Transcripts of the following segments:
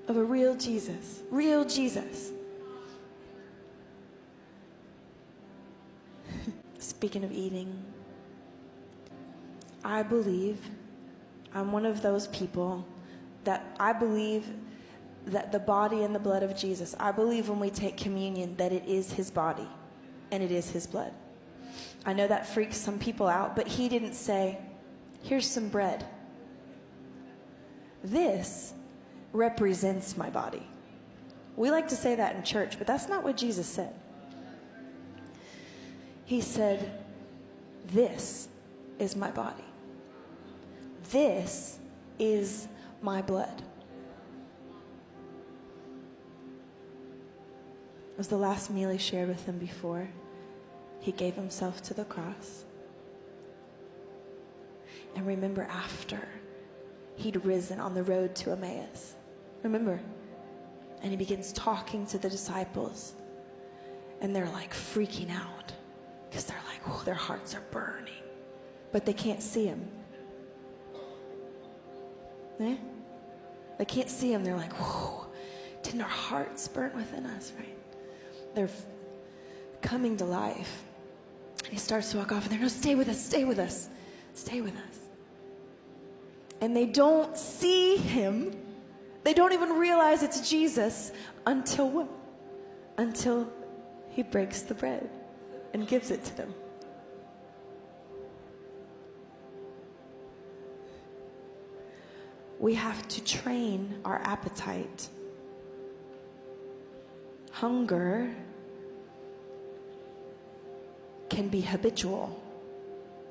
of a real Jesus. Real Jesus. Speaking of eating, I believe I'm one of those people that I believe that the body and the blood of Jesus, I believe when we take communion that it is his body and it is his blood. I know that freaks some people out, but he didn't say, here's some bread. This represents my body. We like to say that in church, but that's not what Jesus said. He said, this is my body. This is my blood. It was the last meal he shared with them before he gave himself to the cross. And remember, after he'd risen on the road to Emmaus. Remember? And he begins talking to the disciples. And they're like freaking out. Because they're like, oh, their hearts are burning. But they can't see him. Eh? They can't see him. They're like, whoa, didn't our hearts burn within us, right? They're coming to life. And he starts to walk off and they're, no, stay with us, stay with us, stay with us. And they don't see him. They don't even realize it's Jesus until what? Until he breaks the bread and gives it to them. We have to train our appetite. Hunger can be habitual.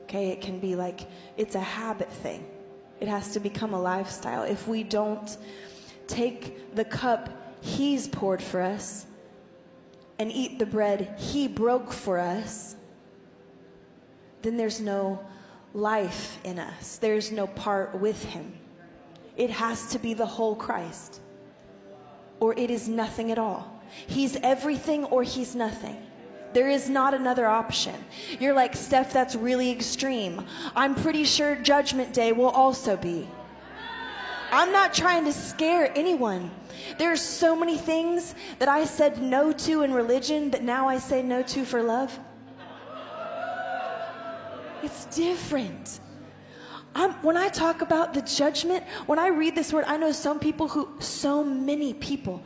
Okay, it can be like, it's a habit thing. It has to become a lifestyle. If we don't take the cup he's poured for us and eat the bread he broke for us, then there's no life in us. There's no part with him. It has to be the whole Christ, or it is nothing at all. He's everything or he's nothing. There is not another option. You're like, Steph, that's really extreme. I'm pretty sure Judgment Day will also be. I'm not trying to scare anyone. There's so many things that I said no to in religion that now I say no to for love. It's different. When I talk about the judgment, when I read this word, I know so many people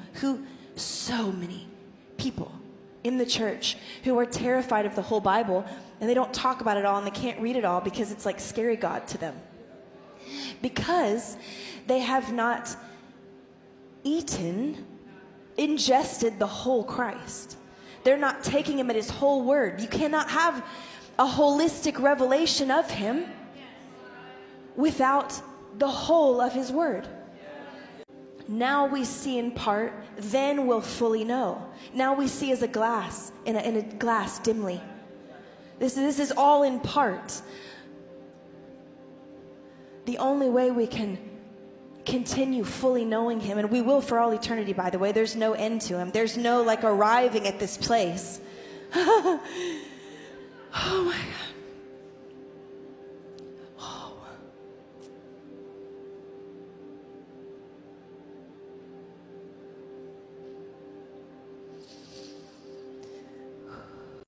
in the church who are terrified of the whole Bible, and they don't talk about it all and they can't read it all because it's like scary God to them. Because they have not ingested the whole Christ. They're not taking him at his whole word. You cannot have a holistic revelation of him without the whole of his word. Now we see in part, then we'll fully know. Now we see as a glass, in a glass dimly. This is all in part. The only way we can continue fully knowing him, and we will for all eternity, by the way, there's no end to him. There's no like arriving at this place. Oh my God.